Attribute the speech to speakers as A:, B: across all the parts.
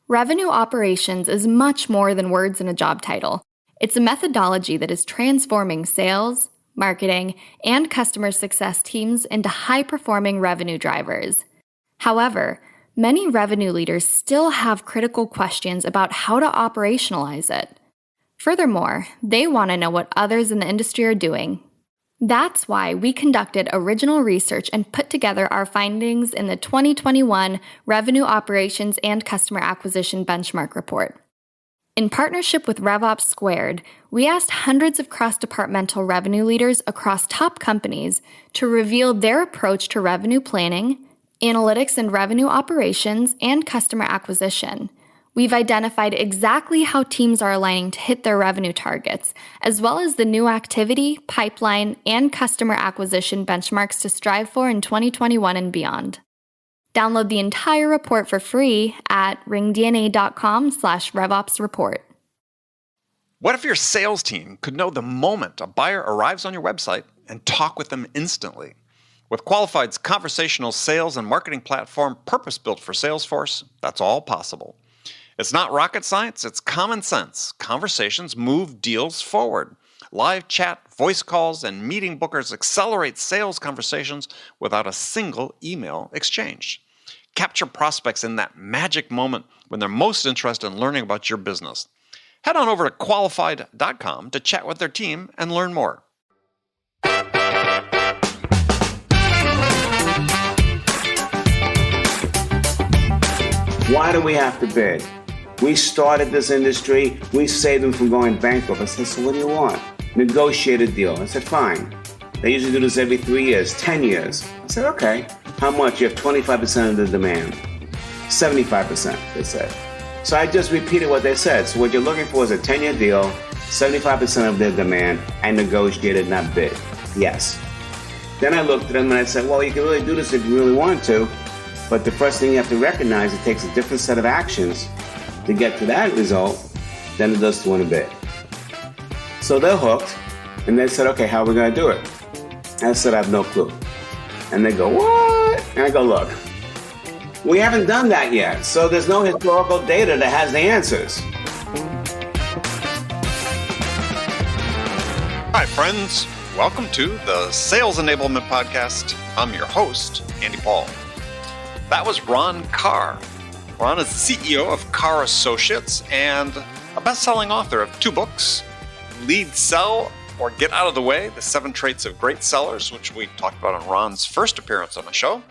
A: Revenue operations is much more than words in a job title. It's a methodology that is transforming sales, marketing, and customer success teams into high-performing revenue drivers. However, many revenue leaders still have critical questions about how to operationalize it. Furthermore, they want to know what others in the industry are doing. That's why we conducted original research and put together our findings in the 2021 Revenue Operations and Customer Acquisition Benchmark Report. In partnership with RevOps Squared, we asked hundreds of cross-departmental revenue leaders across top companies to reveal their approach to revenue planning, analytics and revenue operations, and customer acquisition. We've identified exactly how teams are aligning to hit their revenue targets, as well as the new activity, pipeline, and customer acquisition benchmarks to strive for in 2021 and beyond. Download the entire report for free at ringDNA.com/RevOpsReport.
B: What if your sales team could know the moment a buyer arrives on your website and talk with them instantly? With Qualified's conversational sales and marketing platform purpose-built for Salesforce, that's all possible. It's not rocket science, it's common sense. Conversations move deals forward. Live chat, voice calls, and meeting bookers accelerate sales conversations without a single email exchange. Capture prospects in that magic moment when they're most interested in learning about your business. Head on over to qualified.com to chat with their team and learn more.
C: Why do we have to bid? We started this industry. We saved them from going bankrupt. I said, so what do you want? Negotiate a deal. I said, fine. They usually do this every 3 years, 10 years. I said, okay. How much? You have 25% of the demand. 75%, they said. So I just repeated what they said. So what you're looking for is a 10-year deal, 75% of their demand, and negotiated, not bid. Yes. Then I looked at them and I said, well, you can really do this if you really want to. But the first thing you have to recognize, it takes a different set of actions to get to that result than it does to win a bid. So they're hooked, and they said, okay, how are we going to do it? And I said, I have no clue. And they go, what? And I go, look, we haven't done that yet, so there's no historical data that has the answers.
B: Hi, friends. Welcome to the Sales Enablement Podcast. I'm your host, Andy Paul. That was Ron Karr. Ron is the CEO of Karr Associates and a best-selling author of 2 books, Lead, Sell, or Get Out of the Way, The 7 Traits of Great Sellers, which we talked about on Ron's first appearance on the show,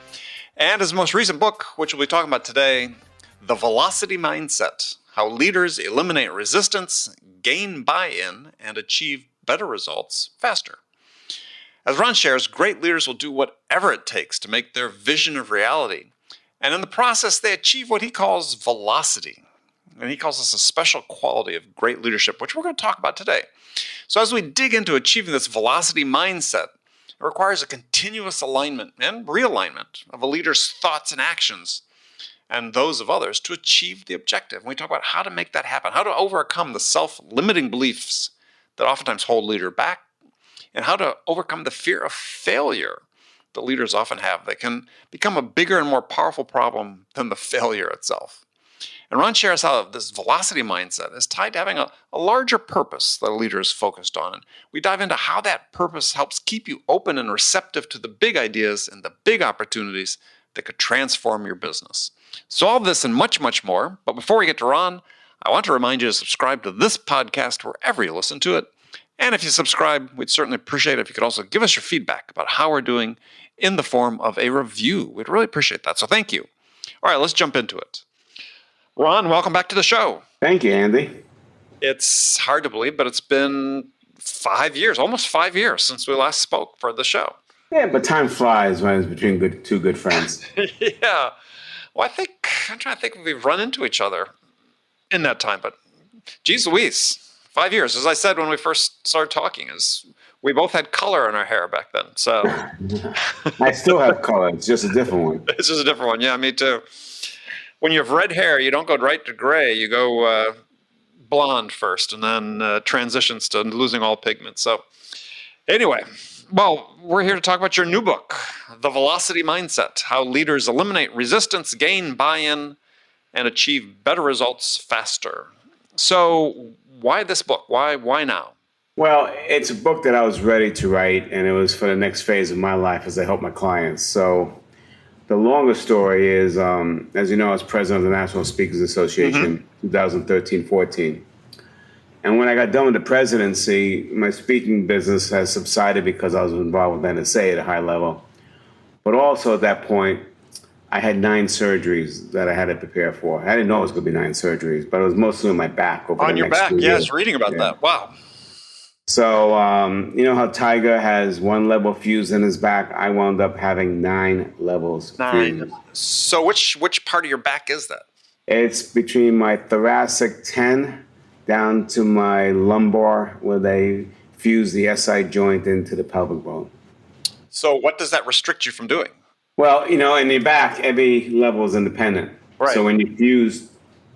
B: and his most recent book, which we'll be talking about today, The Velocity Mindset, How Leaders Eliminate Resistance, Gain Buy-in, and Achieve Better Results Faster. As Ron shares, great leaders will do whatever it takes to make their vision a reality. And in the process, they achieve what he calls velocity. And he calls this a special quality of great leadership, which we're going to talk about today. So as we dig into achieving this velocity mindset, it requires a continuous alignment and realignment of a leader's thoughts and actions and those of others to achieve the objective. And we talk about how to make that happen, how to overcome the self-limiting beliefs that oftentimes hold leader back, and how to overcome the fear of failure that leaders often have that can become a bigger and more powerful problem than the failure itself. And Ron shares how this velocity mindset is tied to having a larger purpose that a leader is focused on. And we dive into how that purpose helps keep you open and receptive to the big ideas and the big opportunities that could transform your business. So all of this and much, much more. But before we get to Ron, I want to remind you to subscribe to this podcast wherever you listen to it. And if you subscribe, we'd certainly appreciate it if you could also give us your feedback about how we're doing in the form of a review. We'd really appreciate that. So thank you. All right, let's jump into it. Ron, welcome back to the show.
C: Thank you, Andy.
B: It's hard to believe, but it's been 5 years, almost 5 years since we last spoke for the show.
C: Yeah, but time flies when it's between two good friends.
B: Yeah. Well, I'm trying to think if we've run into each other in that time, but geez Louise, 5 years. As I said when we first started talking, we both had color in our hair back then. So
C: I still have color. It's just a different one.
B: It's just a different one. Yeah, me too. When you have red hair, you don't go right to gray. You go blonde first and then transitions to losing all pigment. So anyway, well, we're here to talk about your new book, The Velocity Mindset, How Leaders Eliminate Resistance, Gain Buy-in, and achieve better results faster. So why this book? Why now?
C: Well, it's a book that I was ready to write, and it was for the next phase of my life as I help my clients. So the longer story is, as you know, I was president of the National Speakers Association, 2013-14. And when I got done with the presidency, my speaking business has subsided because I was involved with NSA at a high level. But also at that point, I had 9 surgeries that I had to prepare for. I didn't know it was going to be 9 surgeries, but it was mostly on my back.
B: On your back, yeah, I was reading about that. Wow.
C: So, you know how Tiger has 1 level fused in his back? I wound up having 9 levels
B: 9.
C: fused.
B: So which part of your back is that?
C: It's between my thoracic 10 down to my lumbar, where they fuse the SI joint into the pelvic bone.
B: So what does that restrict you from doing?
C: Well, you know, in your back, every level is independent.
B: Right.
C: So when you fuse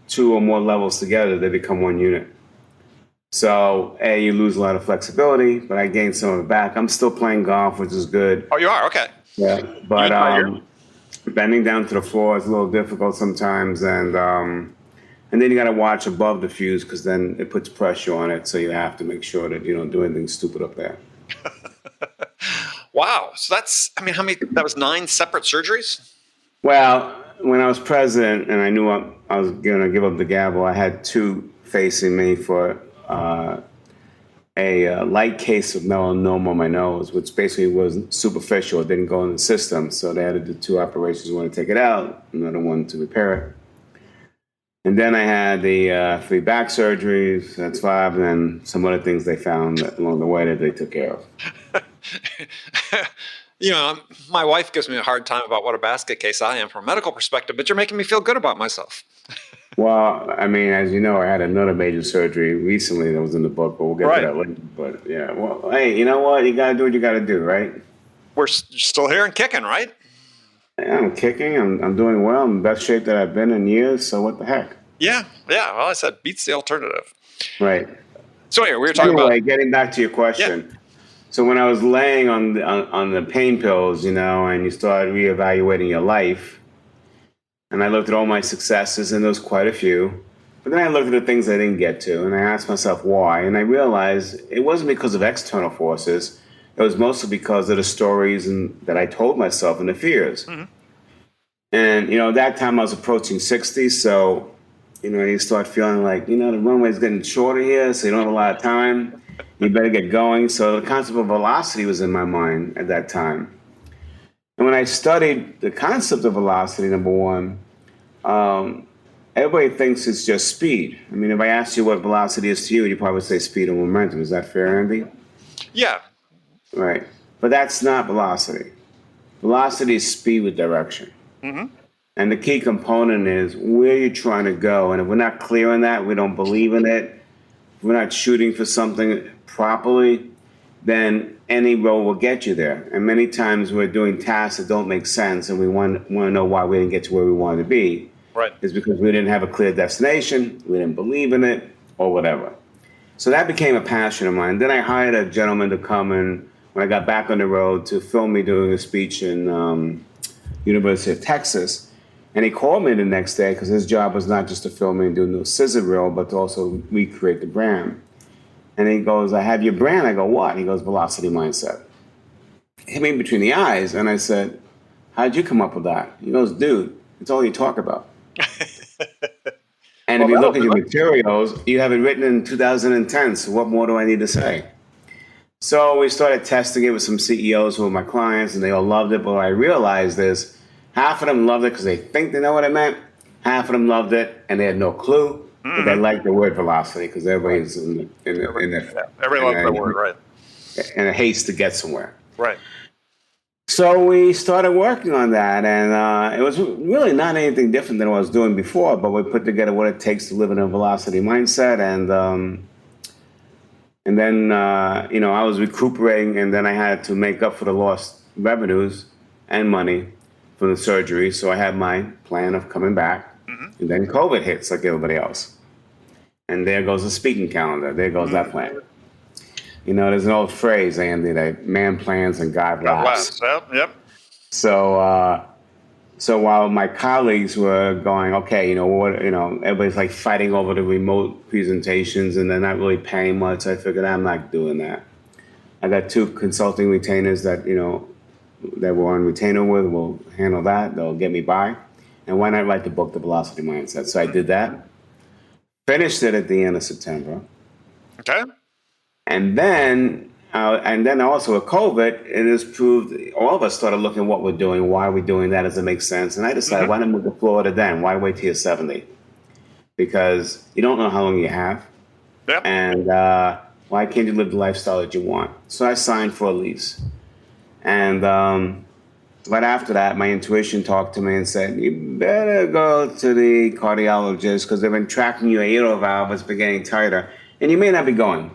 C: 2 or more levels together, they become 1 unit. So, you lose a lot of flexibility, but I gained some of it back. I'm still playing golf, which is good.
B: Oh, you are? Okay.
C: Yeah, but bending down to the floor is a little difficult sometimes, and then you got to watch above the fuse because then it puts pressure on it. So you have to make sure that you don't do anything stupid up there.
B: Wow. So that's, I mean, how many? That was 9 separate surgeries?
C: Well, when I was president and I knew I was going to give up the gavel, I had 2 facing me for a light case of melanoma on my nose, which basically was superficial. It didn't go in the system. So they had to do 2 operations, one to take it out, another one to repair it. And then I had the 3 back surgeries, that's 5, and then some other things they found along the way that they took care of.
B: You know, my wife gives me a hard time about what a basket case I am from a medical perspective, but you're making me feel good about myself.
C: Well, I mean, as you know, I had another major surgery recently that was in the book, but we'll get to that later. But yeah, well, hey, you know what? You got to do what you got to do, right?
B: We're still here and kicking, right?
C: Yeah, I'm kicking. I'm doing well. I'm in the best shape that I've been in years, so what the heck?
B: Yeah. Well, I said beats the alternative.
C: Right.
B: So anyway, we were talking about...
C: getting back to your question. Yeah. So when I was laying on the pain pills, you know, and you started reevaluating your life, and I looked at all my successes, and there was quite a few. But then I looked at the things I didn't get to, and I asked myself why. And I realized it wasn't because of external forces. It was mostly because of the stories that I told myself and the fears. Mm-hmm. And, you know, at that time I was approaching 60, so, you know, you start feeling like, you know, the runway's getting shorter here, so you don't have a lot of time. You better get going. So the concept of velocity was in my mind at that time. And when I studied the concept of velocity, number one, everybody thinks it's just speed. I mean, if I asked you what velocity is to you, you'd probably say speed and momentum. Is that fair, Andy?
B: Yeah.
C: Right. But that's not velocity. Velocity is speed with direction. Mm-hmm. And the key component is where you're trying to go. And if we're not clear on that, we don't believe in it, if we're not shooting for something properly, then any road will get you there. And many times we're doing tasks that don't make sense, and we want to know why we didn't get to where we wanted to be.
B: Right.
C: It's because we didn't have a clear destination, we didn't believe in it, or whatever. So that became a passion of mine. Then I hired a gentleman to come in when I got back on the road to film me doing a speech in University of Texas. And he called me the next day because his job was not just to film me and do no scissor reel, but to also recreate the brand. And he goes, I have your brand. I go, what? He goes, Velocity Mindset. Hit me between the eyes. And I said, how'd you come up with that? He goes, dude, it's all you talk about. And if you look at your materials, you have it written in 2010. So what more do I need to say? So we started testing it with some CEOs who were my clients, and they all loved it. But what I realized is half of them loved it because they think they know what it meant. Half of them loved it, and they had no clue. But they like the word velocity because everybody's in
B: everybody loves the word, right?
C: In a haste to get somewhere.
B: Right.
C: So we started working on that, and it was really not anything different than what I was doing before, but we put together what it takes to live in a velocity mindset, and then, you know, I was recuperating, and then I had to make up for the lost revenues and money from the surgery, so I had my plan of coming back, and then COVID hits like everybody else. And there goes the speaking calendar. There goes that plan. You know, there's an old phrase, Andy, that man plans and God laughs.
B: Yep.
C: So So while my colleagues were going, okay, everybody's like fighting over the remote presentations and they're not really paying much, I figured I'm not doing that. I got 2 consulting retainers that we're on retainer with. Will handle that. They'll get me by. And why not write the book, The Velocity Mindset? So I did that. Finished it at the end of September.
B: Okay.
C: And then also with COVID, it has proved all of us started looking at what we're doing, why are we doing that, does it make sense? And I decided, why not move to Florida then? Why wait till you're 70? Because you don't know how long you have.
B: Yep.
C: And why can't you live the lifestyle that you want? So I signed for a lease. And right after that, my intuition talked to me and said, you better go to the cardiologist because they've been tracking your aortic valve. It's been getting tighter. And you may not be going.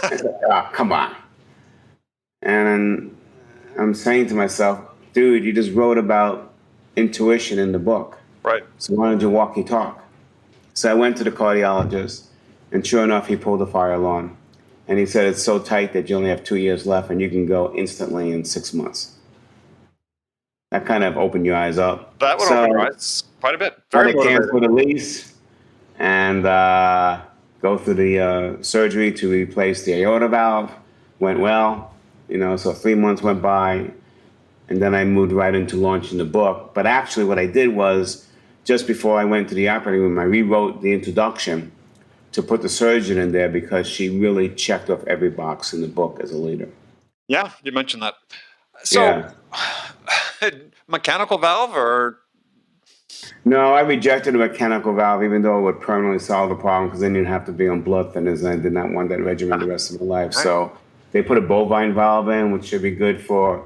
C: I said, oh, come on. And I'm saying to myself, dude, you just wrote about intuition in the book.
B: Right.
C: So why don't you walk your talk? So I went to the cardiologist, and sure enough, he pulled the fire alarm. And he said, it's so tight that you only have 2 years left, and you can go instantly in 6 months. That kind of opened your eyes up.
B: That would open your eyes quite a bit. Very motivating.
C: Cancel the lease and go through the surgery to replace the aorta valve. Went well, so 3 months went by, and then I moved right into launching the book. But actually what I did was, just before I went to the operating room, I rewrote the introduction to put the surgeon in there because she really checked off every box in the book as a leader.
B: Yeah, you mentioned that. So, mechanical valve or?
C: No, I rejected a mechanical valve, even though it would permanently solve the problem because then you'd have to be on blood thinners, and I did not want that regimen the rest of my life. So they put a bovine valve in, which should be good for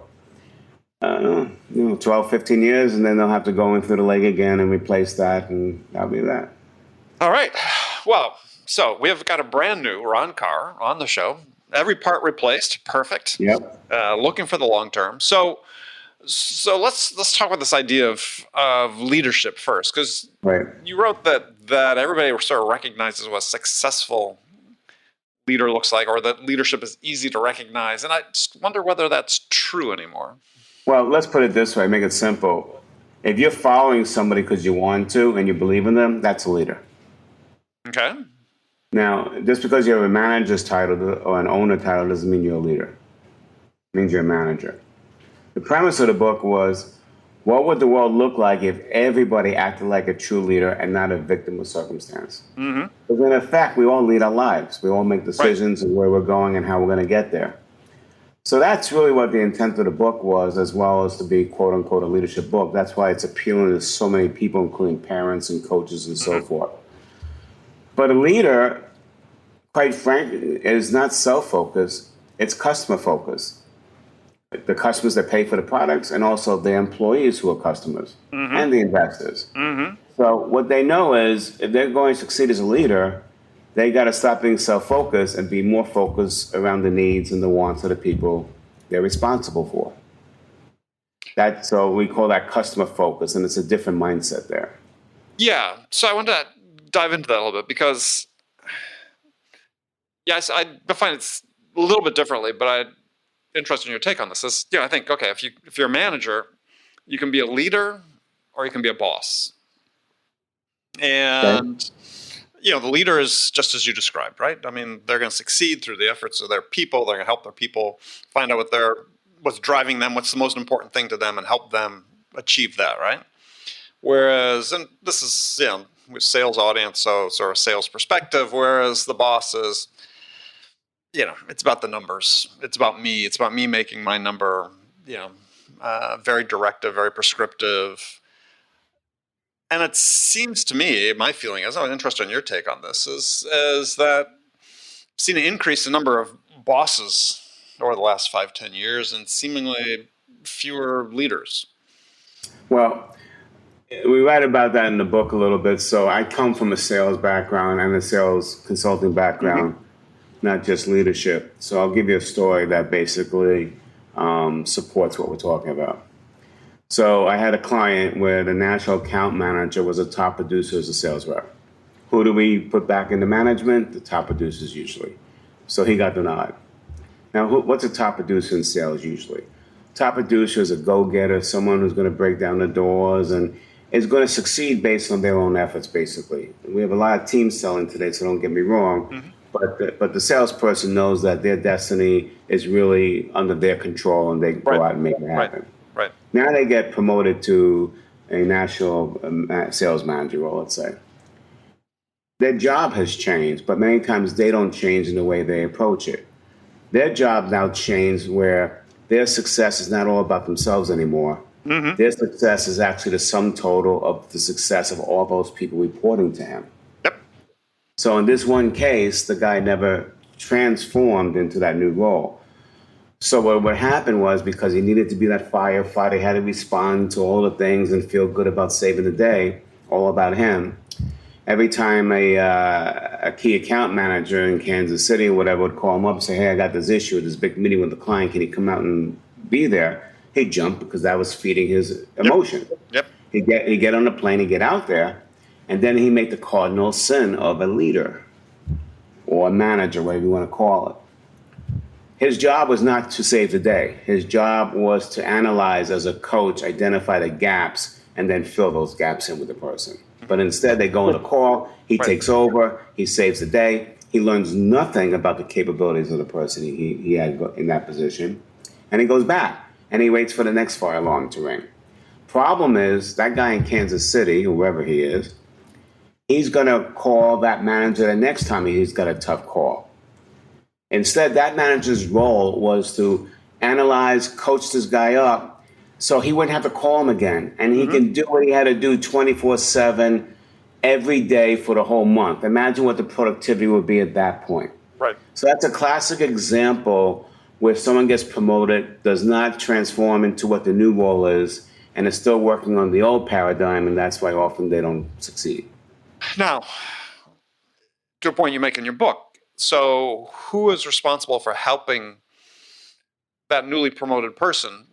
C: 12, 15 years, and then they'll have to go in through the leg again and replace that, and that'll be that.
B: All right. Well, so we have got a brand new Ron Karr on the show. Every part replaced. Perfect.
C: Yep.
B: Looking for the long term. So let's talk about this idea of leadership first, because you wrote that everybody sort of recognizes what a successful leader looks like, or that leadership is easy to recognize. And I just wonder whether that's true anymore.
C: Well, let's put it this way, make it simple. If you're following somebody because you want to and you believe in them, that's a leader.
B: Okay.
C: Now, just because you have a manager's title or an owner title doesn't mean you're a leader. It means you're a manager. The premise of the book was, what would the world look like if everybody acted like a true leader and not a victim of circumstance? Mm-hmm. Because in effect, we all lead our lives. We all make decisions of where we're going and how we're going to get there. So that's really what the intent of the book was, as well as to be, quote unquote, a leadership book. That's why it's appealing to so many people, including parents and coaches and so forth. But a leader, quite frankly, is not self-focused. It's customer-focused. The customers that pay for the products and also the employees who are customers and the investors. Mm-hmm. So what they know is if they're going to succeed as a leader, they got to stop being self-focused and be more focused around the needs and the wants of the people they're responsible for. So we call that customer focus, and it's a different mindset there.
B: Yeah. So I want to dive into that a little bit because, yes, I define it a little bit differently, but I'm interested in your take on this. I think, okay, if you're a manager, you can be a leader or you can be a boss. And, the leader is just as you described, right? I mean, they're going to succeed through the efforts of their people. They're going to help their people find out what's driving them, what's the most important thing to them, and help them achieve that, right? Whereas, and this is, with sales audience, so sort of sales perspective, whereas the boss is, it's about the numbers. It's about me. It's about me making my number, very directive, very prescriptive. And it seems to me, my feeling is, I'm interested in your take on this, is that I've seen an increase in number of bosses over the last 5-10 years and seemingly fewer leaders. Well,
C: we write about that in the book a little bit. So I come from a sales background and a sales consulting background, not just leadership. So I'll give you a story that basically supports what we're talking about. So I had a client where the national account manager was a top producer as a sales rep. Who do we put back into management? The top producers usually. So he got the nod. Now, what's a top producer in sales usually? top producer is a go-getter, someone who's going to break down the doors and is going to succeed based on their own efforts, basically. We have a lot of team selling today, so don't get me wrong.
B: Mm-hmm.
C: But the salesperson knows that their destiny is really under their control, and they go out and make it happen.
B: Right.
C: Now they get promoted to a national sales manager role, let's say. Their job has changed, but many times they don't change in the way they approach it. Their job now changed where their success is not all about themselves anymore.
B: Mm-hmm.
C: Their success is actually the sum total of the success of all those people reporting to him.
B: Yep.
C: So in this one case, the guy never transformed into that new role. So what happened was, because he needed to be that firefighter, he had to respond to all the things and feel good about saving the day, all about him. Every time a key account manager in Kansas City or whatever would call him up and say, hey, I got this issue, this big meeting with the client, can you come out and be there? He'd jump, because that was feeding his emotion.
B: Yep.
C: He'd get on the plane, he'd get out there, and then he'd make the cardinal sin of a leader or a manager, whatever you want to call it. His job was not to save the day. His job was to analyze as a coach, identify the gaps, and then fill those gaps in with the person. But instead, they go on a call, he takes over, he saves the day, he learns nothing about the capabilities of the person he had in that position, and he goes back, and he waits for the next fire alarm to ring. Problem is, that guy in Kansas City, whoever he is, he's going to call that manager the next time he's got a tough call. Instead, that manager's role was to analyze, coach this guy up, so he wouldn't have to call him again. And he can do what he had to do 24/7 every day for the whole month. Imagine what the productivity would be at that point.
B: Right.
C: So that's a classic example where someone gets promoted, does not transform into what the new role is, and is still working on the old paradigm, and that's why often they don't succeed.
B: Now, to a point you make in your book, so who is responsible for helping that newly promoted person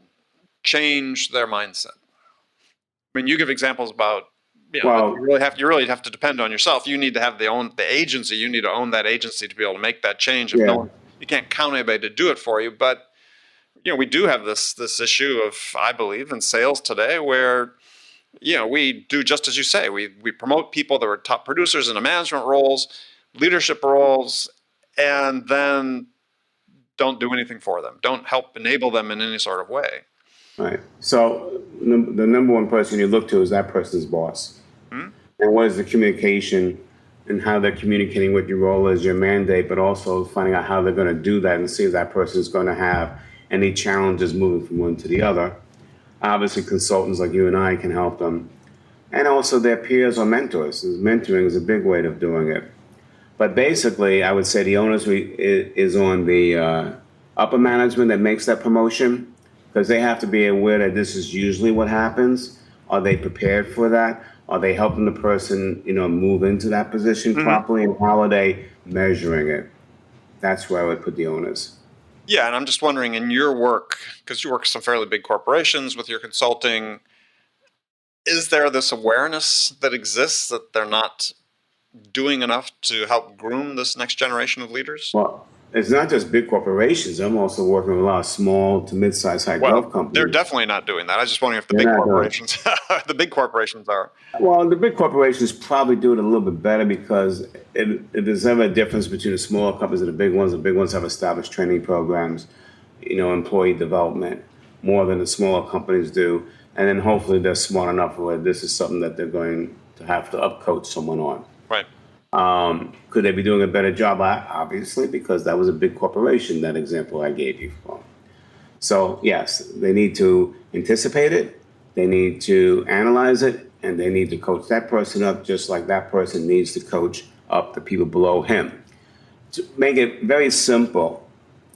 B: change their mindset? I mean, you give examples about, you really have to depend on yourself. You need to have the agency. You need to own that agency to be able to make that change. If you can't count anybody to do it for you. But we do have this issue of, I believe, in sales today, where we do just as you say. We promote people that are top producers in the management roles, leadership roles, and then don't do anything for them. Don't help enable them in any sort of way.
C: Right. So the number one person you look to is that person's boss. And what is the communication and how they're communicating what your role is, your mandate, but also finding out how they're going to do that and see if that person is going to have any challenges moving from one to the other. Obviously, consultants like you and I can help them. And also their peers or mentors. Mentoring is a big way of doing it. But basically, I would say the onus is on the upper management that makes that promotion, because they have to be aware that this is usually what happens. Are they prepared for that? Are they helping the person, move into that position properly? And how are they measuring it? That's where I would put the onus.
B: Yeah, and I'm just wondering, in your work, because you work with some fairly big corporations with your consulting, is there this awareness that exists that they're not doing enough to help groom this next generation of leaders?
C: Well, it's not just big corporations. I'm also working with a lot of small to mid-sized high-growth companies.
B: They're definitely not doing that. I was just wondering if the big corporations, the big corporations are.
C: Well, the big corporations probably do it a little bit better, because if there's ever a difference between the smaller companies and the big ones have established training programs, employee development, more than the smaller companies do. And then hopefully they're smart enough where this is something that they're going to have to upcoach someone on.
B: Right.
C: Could they be doing a better job? Obviously, because that was a big corporation, that example I gave you from. So yes, they need to anticipate it, they need to analyze it, and they need to coach that person up just like that person needs to coach up the people below him. To make it very simple,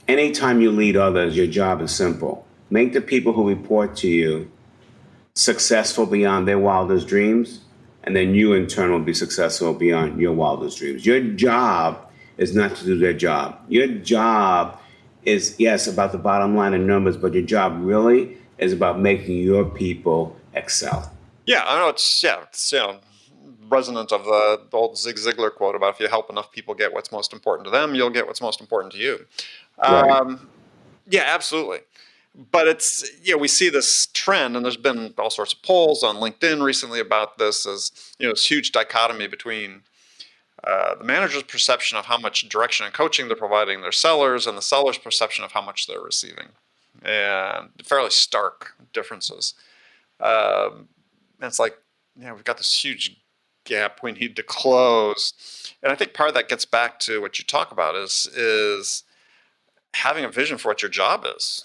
C: anytime you lead others, your job is simple. Make the people who report to you successful beyond their wildest dreams, and then you in turn will be successful beyond your wildest dreams. Your job is not to do their job. Your job is, yes, about the bottom line and numbers, but your job really is about making your people excel.
B: Yeah, I know it's resonant of the old Zig Ziglar quote about, if you help enough people get what's most important to them, you'll get what's most important to you.
C: Right.
B: Yeah, absolutely. But it's, we see this trend, and there's been all sorts of polls on LinkedIn recently about this, as this huge dichotomy between the manager's perception of how much direction and coaching they're providing their sellers, and the seller's perception of how much they're receiving, and fairly stark differences. And it's like, we've got this huge gap we need to close. And I think part of that gets back to what you talk about is having a vision for what your job is.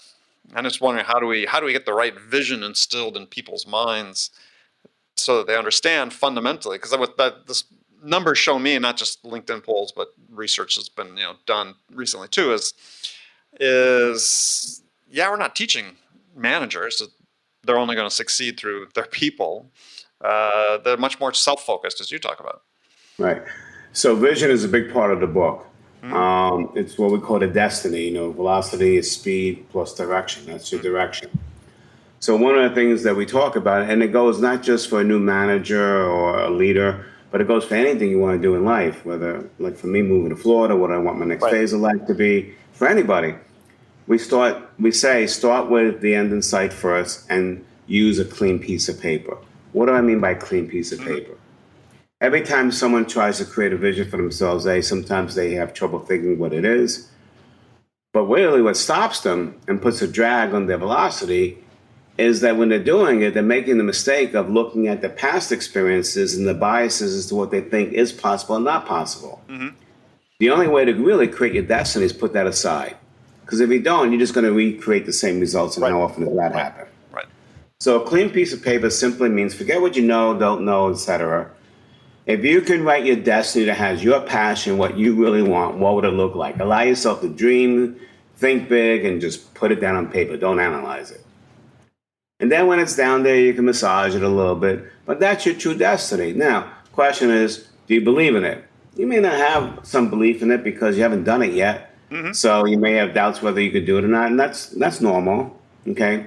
B: I'm just wondering, how do we get the right vision instilled in people's minds so that they understand fundamentally? Because this numbers show me, not just LinkedIn polls, but research that's been done recently too, is we're not teaching managers that they're only going to succeed through their people. They're much more self-focused, as you talk about.
C: Right. So vision is a big part of the book. It's what we call the destiny. Velocity is speed plus direction. That's your direction. So one of the things that we talk about, and it goes not just for a new manager or a leader, but it goes for anything you want to do in life, whether, like for me, moving to Florida, what I want my next phase of life to be, for anybody. We start with the end in sight first and use a clean piece of paper. What do I mean by clean piece of paper? Every time someone tries to create a vision for themselves, sometimes they have trouble thinking what it is. But really what stops them and puts a drag on their velocity is that when they're doing it, they're making the mistake of looking at the past experiences and the biases as to what they think is possible and not possible. The only way to really create your destiny is put that aside. Because if you don't, you're just going to recreate the same results, and how often does that happen?
B: Right.
C: So a clean piece of paper simply means forget what you know, don't know, etc. If you can write your destiny that has your passion, what you really want, what would it look like? Allow yourself to dream, think big, and just put it down on paper. Don't analyze it. And then when it's down there, you can massage it a little bit. But that's your true destiny. Now, question is, do you believe in it? You may not have some belief in it because you haven't done it yet. So you may have doubts whether you could do it or not, and that's normal, okay?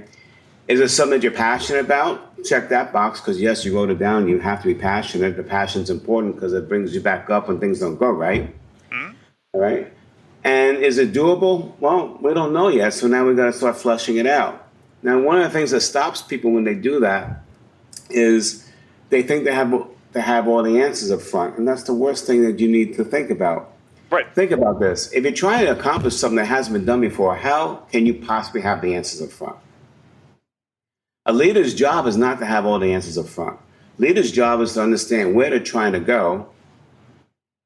C: Is it something that you're passionate about? Check that box, because yes, you wrote it down. You have to be passionate. The passion's important because it brings you back up when things don't go right. All right? And is it doable? Well, we don't know yet, so now we've got to start fleshing it out. Now, one of the things that stops people when they do that is they think they have all the answers up front, and that's the worst thing that you need to think about.
B: Right.
C: Think about this. If you're trying to accomplish something that hasn't been done before, how can you possibly have the answers up front? A leader's job is not to have all the answers up front. Leader's job is to understand where they're trying to go,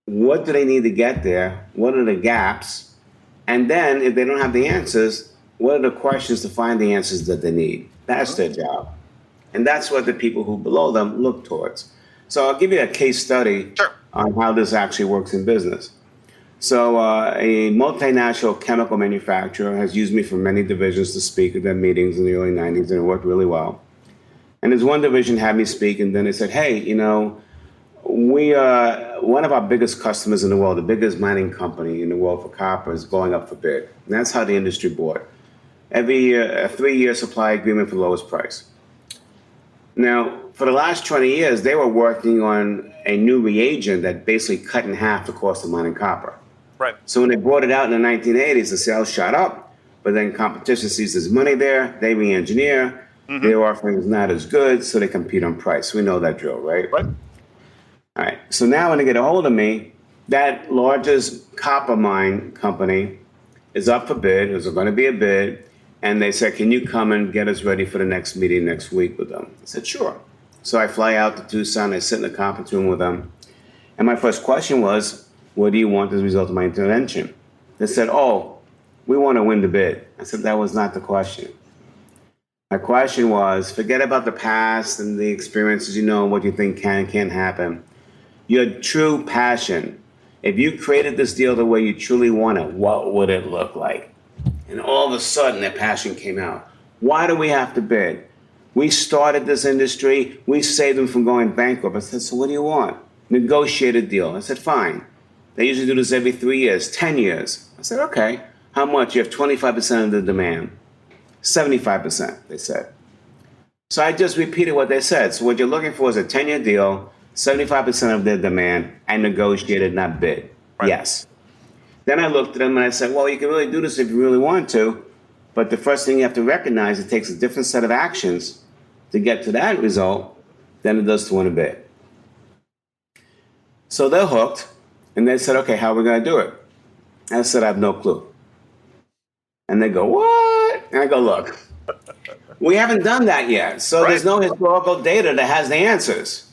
C: what do they need to get there, what are the gaps, and then if they don't have the answers, what are the questions to find the answers that they need? That's their job. And that's what the people who below them look towards. So I'll give you a case study on how this actually works in business. So a multinational chemical manufacturer has used me for many divisions to speak at their meetings in the early 90s, and it worked really well. And there's one division had me speak, and then they said, hey, we one of our biggest customers in the world, the biggest mining company in the world for copper, is going up for bid. And that's how the industry bought. Every year, a 3-year supply agreement for the lowest price. Now, for the last 20 years, they were working on a new reagent that basically cut in half the cost of mining copper.
B: Right.
C: So when they brought it out in the 1980s, the sales shot up, but then competition sees there's money there, they re-engineer, their offering is not as good, so they compete on price. We know that drill, right?
B: Right.
C: All right, so now when they get a hold of me, that largest copper mine company is up for bid, there's going to be a bid, and they said, can you come and get us ready for the next meeting next week with them? I said, sure. So I fly out to Tucson, I sit in the conference room with them, and my first question was, what do you want as a result of my intervention? They said, oh, we want to win the bid. I said, that was not the question. My question was, forget about the past and the experiences, what you think can and can't happen. Your true passion. If you created this deal the way you truly want it, what would it look like? And all of a sudden, that passion came out. Why do we have to bid? We started this industry. We saved them from going bankrupt. I said, so what do you want? Negotiate a deal. I said, fine. They usually do this every 3 years, 10 years. I said, okay. How much? You have 25% of the demand. 75%, they said. So I just repeated what they said. So what you're looking for is a 10-year deal, 75% of their demand, and negotiated, not bid. Right. Yes. Then I looked at them and I said, well, you can really do this if you really want to, But the first thing you have to recognize, it takes a different set of actions to get to that result than it does to win a bid. So they're hooked, and they said, okay, how are we going to do it? I said, I have no clue. And they go, what? And I go, look, we haven't done that yet. So there's no historical data that has the answers.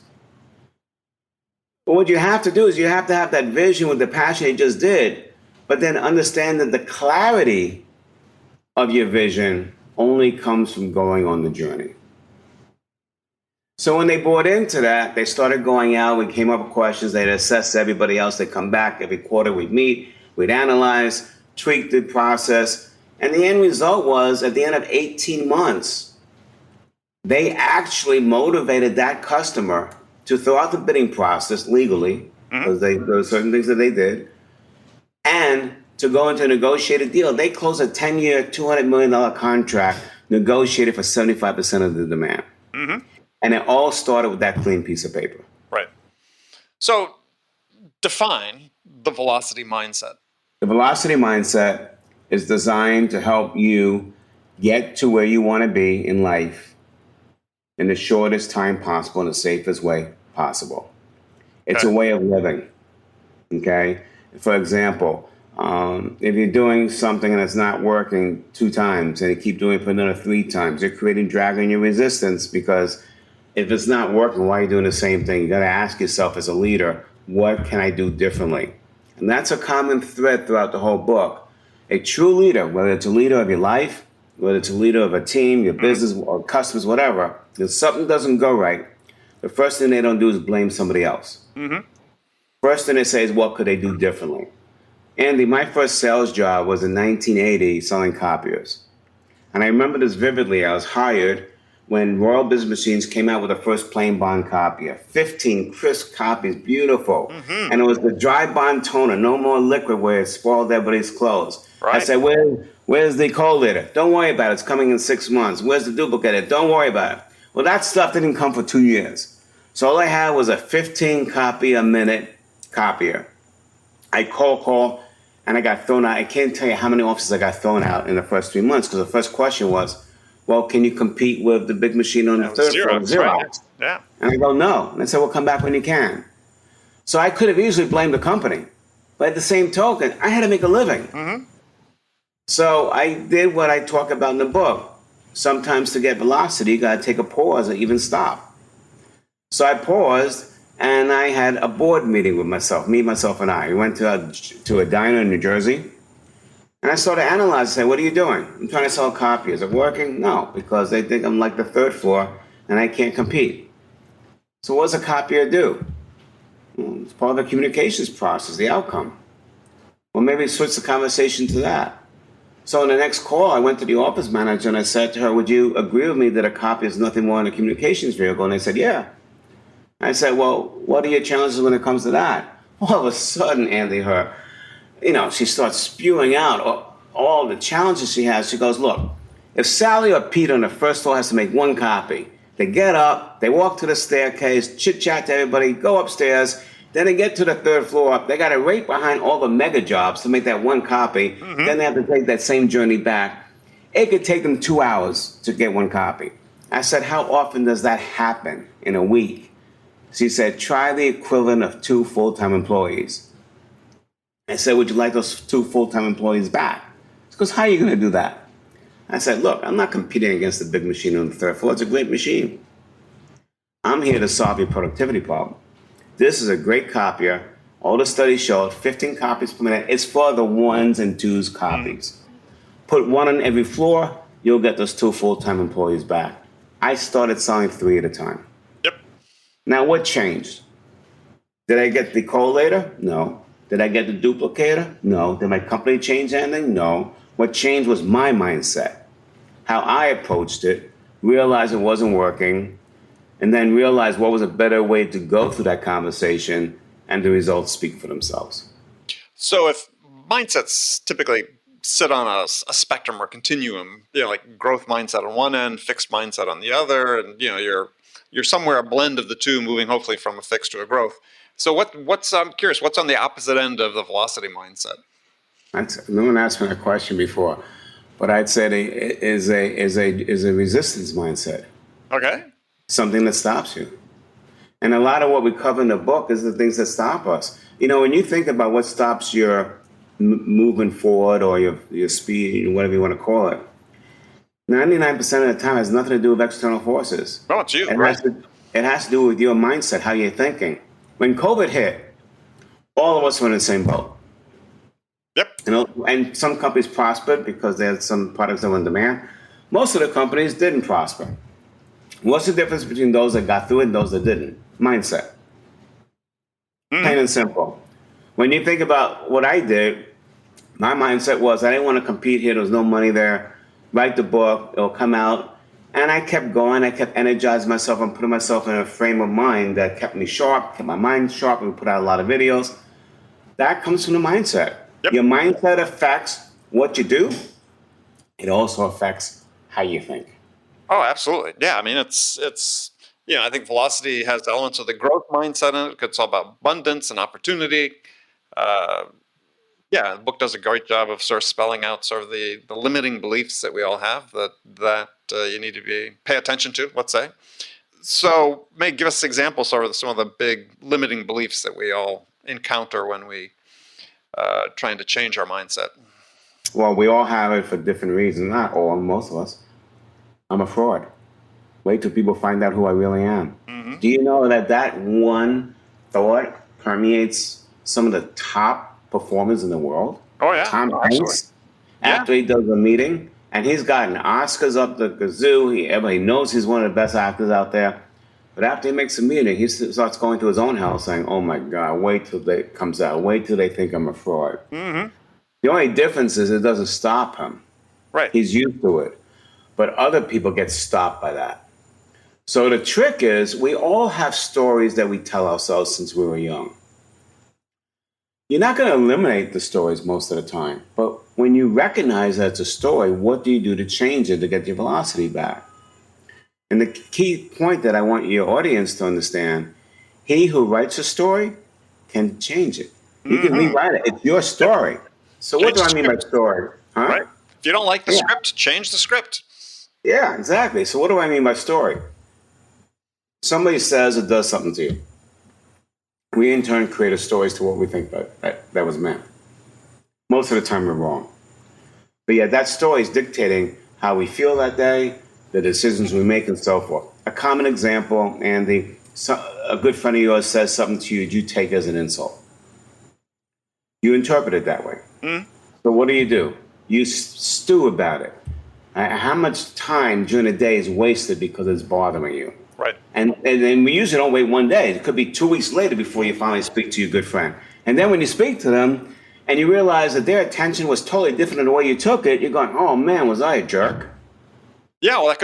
C: But what you have to do is you have to have that vision with the passion you just did, but then understand that the clarity of your vision only comes from going on the journey. So when they bought into that, they started going out. We came up with questions. They'd assess everybody else. They'd come back every quarter. We'd meet. We'd analyze, tweak the process. And the end result was, at the end of 18 months, they actually motivated that customer to throw out the bidding process legally, because there were certain things that they did, and to go into a negotiated deal. They closed a 10-year, $200 million contract, negotiated for 75% of the demand. And it all started with that clean piece of paper.
B: Right. So define the velocity mindset.
C: The velocity mindset is designed to help you get to where you want to be in life in the shortest time possible, in the safest way possible. It's a way of living. Okay? For example, if you're doing something and it's not working 2 times and you keep doing it for another 3 times, you're creating drag on your resistance, because if it's not working, why are you doing the same thing? You got to ask yourself as a leader, what can I do differently? And that's a common thread throughout the whole book. A true leader, whether it's a leader of your life, whether it's a leader of a team, your business, or customers, whatever, if something doesn't go right, the first thing they don't do is blame somebody else. First thing they say is, what could they do differently? Andy, my first sales job was in 1980 selling copiers. And I remember this vividly. I was hired when Royal Business Machines came out with the first plain bond copier. 15 crisp copies, beautiful. And it was the dry bond toner, no more liquid, where it spoiled everybody's clothes. I said, where's the collator? Don't worry about it. It's coming in 6 months. Where's the duplicator? Don't worry about it. Well, that stuff didn't come for 2 years. So all I had was a 15 copy a minute copier. I call, and I got thrown out. I can't tell you how many offices I got thrown out in the first 3 months, because the first question was, well, can you compete with the big machine on the third floor? Xerox.
B: Yeah.
C: And I go, no. And they said, well, come back when you can. So I could have easily blamed the company. But at the same token, I had to make a living. So I did what I talk about in the book. Sometimes to get velocity, you got to take a pause or even stop. So I paused, and I had a board meeting with myself, myself, and I. We went to a diner in New Jersey. And I started analyzing, saying, what are you doing? I'm trying to sell a copy. Is it working? No, because they think I'm like the third floor and I can't compete. So what does a copier do? Well, it's part of the communications process, the outcome. Well, maybe switch the conversation to that. So in the next call, I went to the office manager and I said to her, would you agree with me that a copy is nothing more than a communications vehicle? And they said, yeah. I said, well, what are your challenges when it comes to that? All of a sudden, Andy, she starts spewing out all the challenges she has. She goes, look, if Sally or Pete on the first floor has to make 1 copy, they get up, they walk to the staircase, chit-chat to everybody, go upstairs, then they get to the 3rd floor, they got to rate behind all the mega jobs to make that 1 copy, then they have to take that same journey back. It could take them 2 hours to get 1 copy. I said, how often does that happen in a week? She said, try the equivalent of 2 full-time employees. I said, would you like those 2 full-time employees back? She goes, how are you going to do that? I said, look, I'm not competing against the big machine on the 3rd floor. It's a great machine. I'm here to solve your productivity problem. This is a great copier. All the studies show 15 copies per minute. It's for the 1s and 2s copies. Put 1 on every floor, you'll get those 2 full-time employees back. I started selling 3 at a time.
B: Yep.
C: Now, what changed? Did I get the collator? No. Did I get the duplicator? No. Did my company change anything? No. What changed was my mindset, how I approached it, realized it wasn't working, and then realized what was a better way to go through that conversation, and the results speak for themselves.
B: So if mindsets typically sit on a spectrum or continuum, like growth mindset on one end, fixed mindset on the other, and you're somewhere a blend of the two, moving hopefully from a fixed to a growth. So I'm curious, what's on the opposite end of the velocity mindset?
C: No one asked me that question before. But I'd say it is a resistance mindset,
B: Okay.
C: something that stops you. And a lot of what we cover in the book is the things that stop us. You know, when you think about what stops your moving forward or your speed, whatever you want to call it, 99% of the time has nothing to do with external forces.
B: Oh, it's you,
C: It
B: right?
C: it has to do with your mindset, how you're thinking. When COVID hit, all of us were in the same boat.
B: Yep.
C: You know, and some companies prospered because they had some products that were in demand. Most of the companies didn't prosper. What's the difference between those that got through it and those that didn't? Mindset. Plain and simple. When you think about what I did, my mindset was I didn't want to compete here. There was no money there. Write the book. It'll come out. And I kept going. I kept energizing myself and putting myself in a frame of mind that kept me sharp, kept my mind sharp, and we put out a lot of videos. That comes from the mindset.
B: Yep.
C: Your mindset affects what you do. It also affects how you think.
B: Oh, absolutely. Yeah. I mean, it's, I think velocity has elements of the growth mindset in it. It's all about abundance and opportunity. The book does a great job of sort of spelling out sort of the limiting beliefs that we all have that you need to pay attention to, let's say. So may give us examples of some of the big limiting beliefs that we all encounter when we trying to change our mindset.
C: Well, we all have it for different reasons. Not all, most of us. I'm a fraud. Wait till people find out who I really am. Mm-hmm. Do you know that one thought permeates some of the top performers in the world?
B: Oh, yeah.
C: Tom Hanks, after he does a meeting, and he's gotten Oscars up the kazoo. Everybody knows he's one of the best actors out there. But after he makes a meeting, he starts going to his own house saying, oh, my God, wait till it comes out. Wait till they think I'm a fraud. Mm-hmm. The only difference is it doesn't stop him.
B: Right.
C: He's used to it. But other people get stopped by that. So the trick is we all have stories that we tell ourselves since we were young. You're not going to eliminate the stories most of the time. But when you recognize that it's a story, what do you do to change it to get your velocity back? And the key point that I want your audience to understand, he who writes a story can change it. You can rewrite it. It's your story. So what do I mean by story? Huh?
B: Right. If you don't like the script, change the script.
C: Yeah, exactly. So what do I mean by story? Somebody says it does something to you. We in turn create a story as to what we think that was meant. Most of the time we're wrong. But yeah, that story is dictating how we feel that day, the decisions we make, and so forth. A common example, Andy, a good friend of yours says something to you, you take as an insult. You interpret it that way. So what do? You stew about it. How much time during the day is wasted because it's bothering you?
B: Right.
C: And we usually don't wait one day. It could be 2 weeks later before you finally speak to your good friend. And then when you speak to them and you realize that their attention was totally different than the way you took it, you're going, oh man, was I a jerk?
B: Yeah, well, that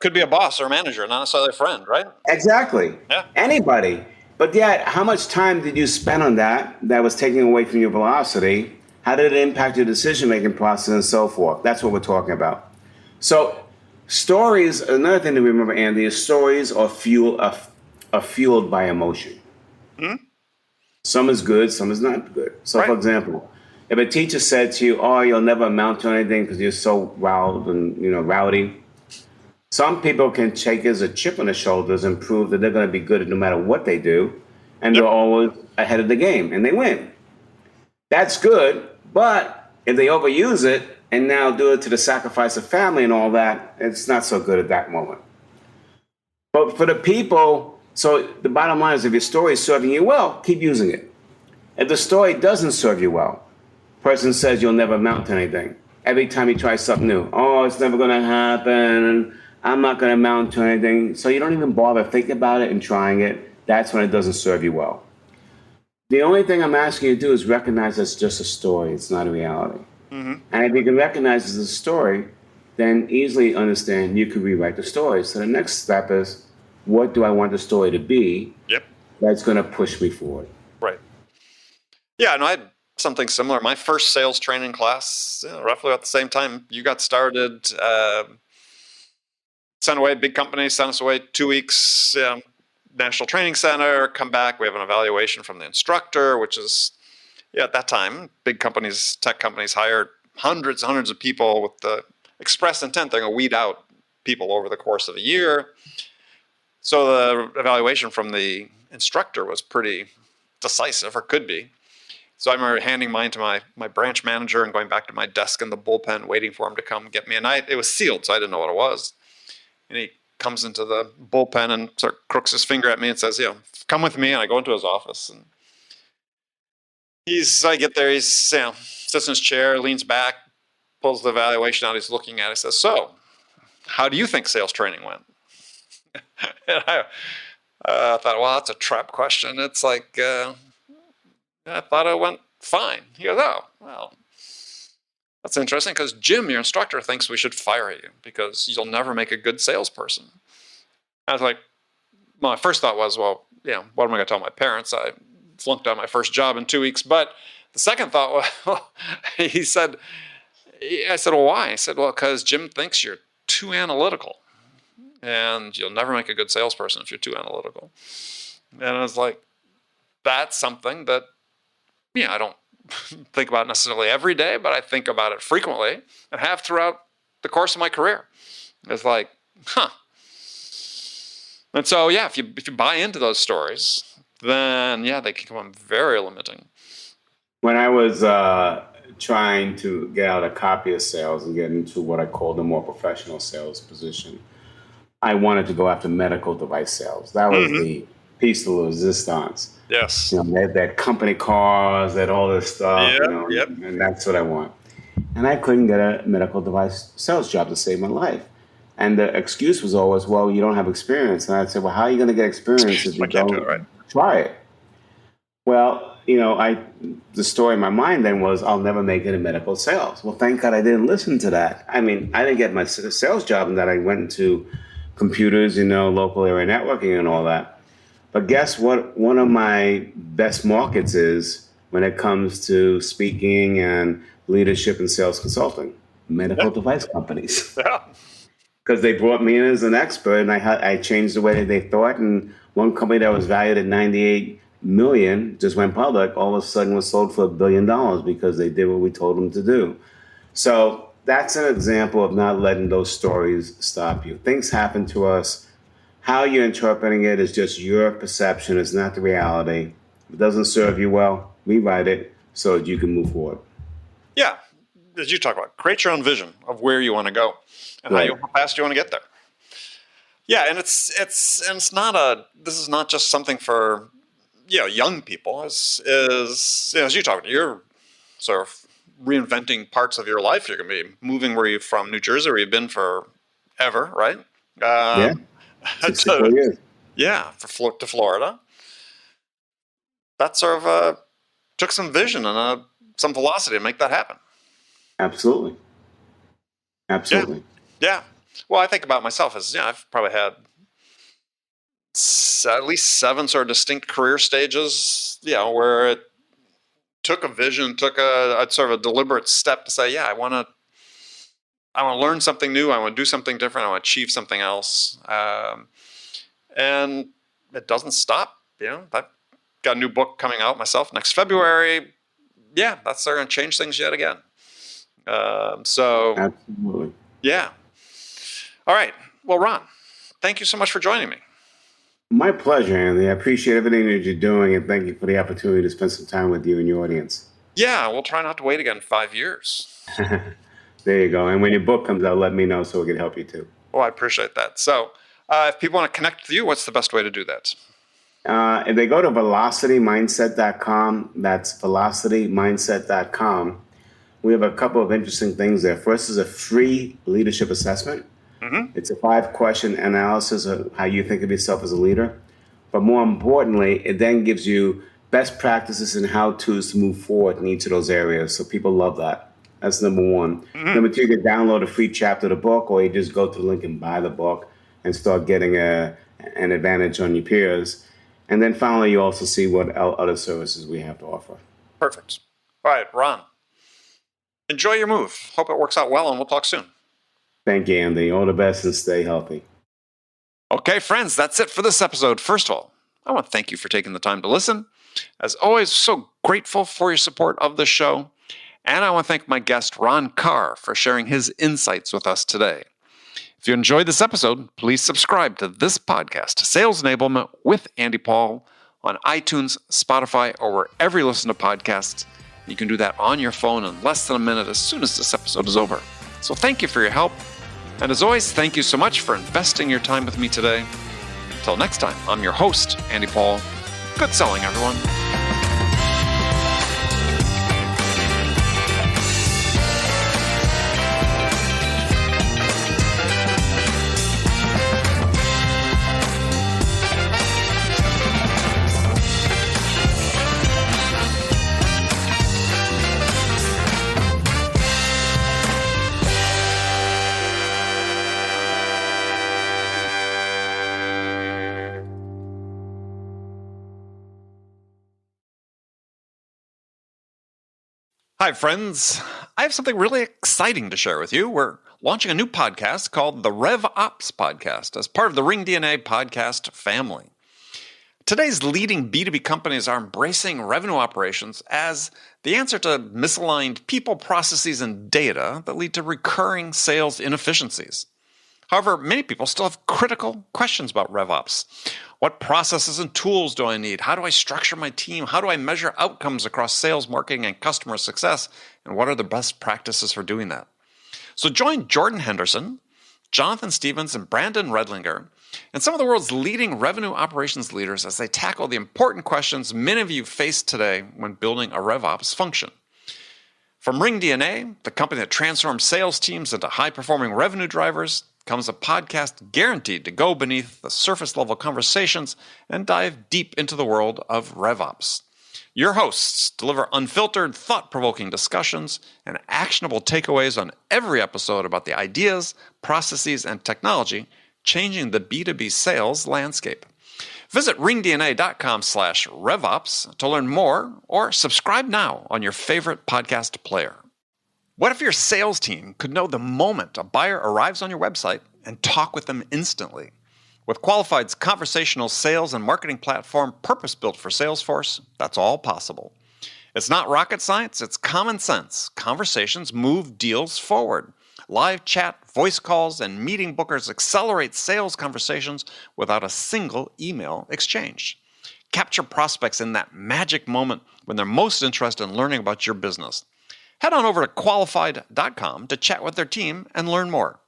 B: could be a boss or a manager, not necessarily a friend, right?
C: Exactly.
B: Yeah.
C: Anybody. But yet, how much time did you spend on that was taking away from your velocity? How did it impact your decision-making process and so forth? That's what we're talking about. So stories, another thing to remember, Andy, is stories are fueled by emotion. Some is good, some is not good. So, for example, if a teacher said to you, oh, you'll never amount to anything because you're so riled and rowdy, some people can take it as a chip on their shoulders and prove that they're going to be good no matter what they do, and they're always ahead of the game, and they win. That's good, but if they overuse it and now do it to the sacrifice of family and all that, it's not so good at that moment. But for the people, so the bottom line is if your story is serving you well, keep using it. If the story doesn't serve you well, person says you'll never amount to anything. Every time you try something new, oh, it's never going to happen, I'm not going to amount to anything. So you don't even bother thinking about it and trying it. That's when it doesn't serve you well. The only thing I'm asking you to do is recognize it's just a story. It's not a reality. And if you can recognize it's a story, then easily understand you can rewrite the story. So the next step is, what do I want the story to be that's going to push me forward?
B: Right. Yeah, and I had something similar. My first sales training class, roughly at the same time you got started, sent away, big company, sent us away 2 weeks, National Training Center, come back, we have an evaluation from the instructor, which is, at that time, big companies, tech companies hired hundreds and hundreds of people with the express intent they're going to weed out people over the course of a year. So the evaluation from the instructor was pretty decisive, or could be. So I remember handing mine to my branch manager and going back to my desk in the bullpen, waiting for him to come get me. And it was sealed, so I didn't know what it was. And he comes into the bullpen and sort of crooks his finger at me and says, come with me. And I go into his office. And I get there, he's, sits in his chair, leans back, pulls the evaluation out. He's looking at it. He says, so, how do you think sales training went? And I thought, well, that's a trap question. It's like, I thought it went fine. He goes, oh, well, that's interesting because Jim, your instructor, thinks we should fire you because you'll never make a good salesperson. I was like, my first thought was, well, what am I going to tell my parents? I flunked out my first job in 2 weeks. But the second thought was, I said, well, why? He said, well, because Jim thinks you're too analytical and you'll never make a good salesperson if you're too analytical. And I was like, that's something that, I don't think about necessarily every day, but I think about it frequently and have throughout the course of my career. It's like, And so, if you buy into those stories, then, they can become very limiting.
C: When I was trying to get out a copy of sales and get into what I called a more professional sales position, I wanted to go after medical device sales. That was the piece de resistance.
B: Yes.
C: That company cars, that all this stuff, and that's what I want. And I couldn't get a medical device sales job to save my life. And the excuse was always, well, you don't have experience. And I'd say, well, how are you going to get experience if you don't try it? Well, the story in my mind then was, I'll never make it in medical sales. Well, thank God I didn't listen to that. I mean, I didn't get my sales job in that I went into computers, local area networking and all that. But guess what? One of my best markets is when it comes to speaking and leadership and sales consulting, medical device companies. Because they brought me in as an expert, and I changed the way that they thought. And one company that was valued at $98 million just went public. All of a sudden, was sold for $1 billion because they did what we told them to do. So that's an example of not letting those stories stop you. Things happen to us. How you're interpreting it is just your perception. It's not the reality. If it doesn't serve you well, rewrite it so that you can move forward. Yeah.
B: As you talk about, create your own vision of where you want to go and how fast you want to get there. Yeah, and it's not this is not just something for young people. As you talk about, you're sort of reinventing parts of your life. You're going to be moving where you're from, New Jersey, where you've been forever, right?
C: Yeah. 64 years.
B: Yeah, to Florida. That sort of took some vision and some velocity to make that happen.
C: Absolutely.
B: Yeah. Well, I think about myself as, I've probably had at least 7 sort of distinct career stages, where it took a vision, took a sort of a deliberate step to say, I want to learn something new. I want to do something different. I want to achieve something else. And it doesn't stop. I've got a new book coming out myself next February. That's going to change things yet again. So
C: absolutely.
B: Yeah. All right. Well, Ron, thank you so much for joining me.
C: My pleasure, Andy. I appreciate everything that you're doing, and thank you for the opportunity to spend some time with you and your audience.
B: Yeah, we'll try not to wait again 5 years.
C: There you go. And when your book comes out, let me know so we can help you too.
B: Oh, I appreciate that. So if people want to connect with you, what's the best way to do that?
C: If they go to velocitymindset.com, that's velocitymindset.com. We have a couple of interesting things there. First is a free leadership assessment. Mm-hmm. It's a 5-question analysis of how you think of yourself as a leader. But more importantly, it then gives you best practices and how-tos to move forward in each of those areas. So people love that. That's number one. Mm-hmm. Number two, you can download a free chapter of the book, or you just go to the link and buy the book and start getting an advantage on your peers. And then finally, you also see what other services we have to offer.
B: Perfect. All right, Ron. Enjoy your move. Hope it works out well, and we'll talk soon.
C: Thank you, Andy. All the best and stay healthy.
B: Okay, friends, that's it for this episode. First of all, I want to thank you for taking the time to listen. As always, so grateful for your support of the show. And I want to thank my guest, Ron Karr, for sharing his insights with us today. If you enjoyed this episode, please subscribe to this podcast, Sales Enablement with Andy Paul, on iTunes, Spotify, or wherever you listen to podcasts. You can do that on your phone in less than a minute as soon as this episode is over. So thank you for your help. And as always, thank you so much for investing your time with me today. Until next time, I'm your host, Andy Paul. Good selling, everyone. Hi, friends. I have something really exciting to share with you. We're launching a new podcast called the RevOps Podcast as part of the ringDNA podcast family. Today's leading B2B companies are embracing revenue operations as the answer to misaligned people, processes, and data that lead to recurring sales inefficiencies. However, many people still have critical questions about RevOps. What processes and tools do I need? How do I structure my team? How do I measure outcomes across sales, marketing, and customer success? And what are the best practices for doing that? So join Jordan Henderson, Jonathan Stevens, and Brandon Redlinger, and some of the world's leading revenue operations leaders as they tackle the important questions many of you face today when building a RevOps function. From ringDNA, the company that transforms sales teams into high-performing revenue drivers, comes a podcast guaranteed to go beneath the surface-level conversations and dive deep into the world of RevOps. Your hosts deliver unfiltered, thought-provoking discussions and actionable takeaways on every episode about the ideas, processes, and technology changing the B2B sales landscape. Visit ringdna.com/RevOps to learn more or subscribe now on your favorite podcast player. What if your sales team could know the moment a buyer arrives on your website and talk with them instantly? With Qualified's conversational sales and marketing platform purpose-built for Salesforce, that's all possible. It's not rocket science, it's common sense. Conversations move deals forward. Live chat, voice calls, and meeting bookers accelerate sales conversations without a single email exchange. Capture prospects in that magic moment when they're most interested in learning about your business. Head on over to qualified.com to chat with their team and learn more.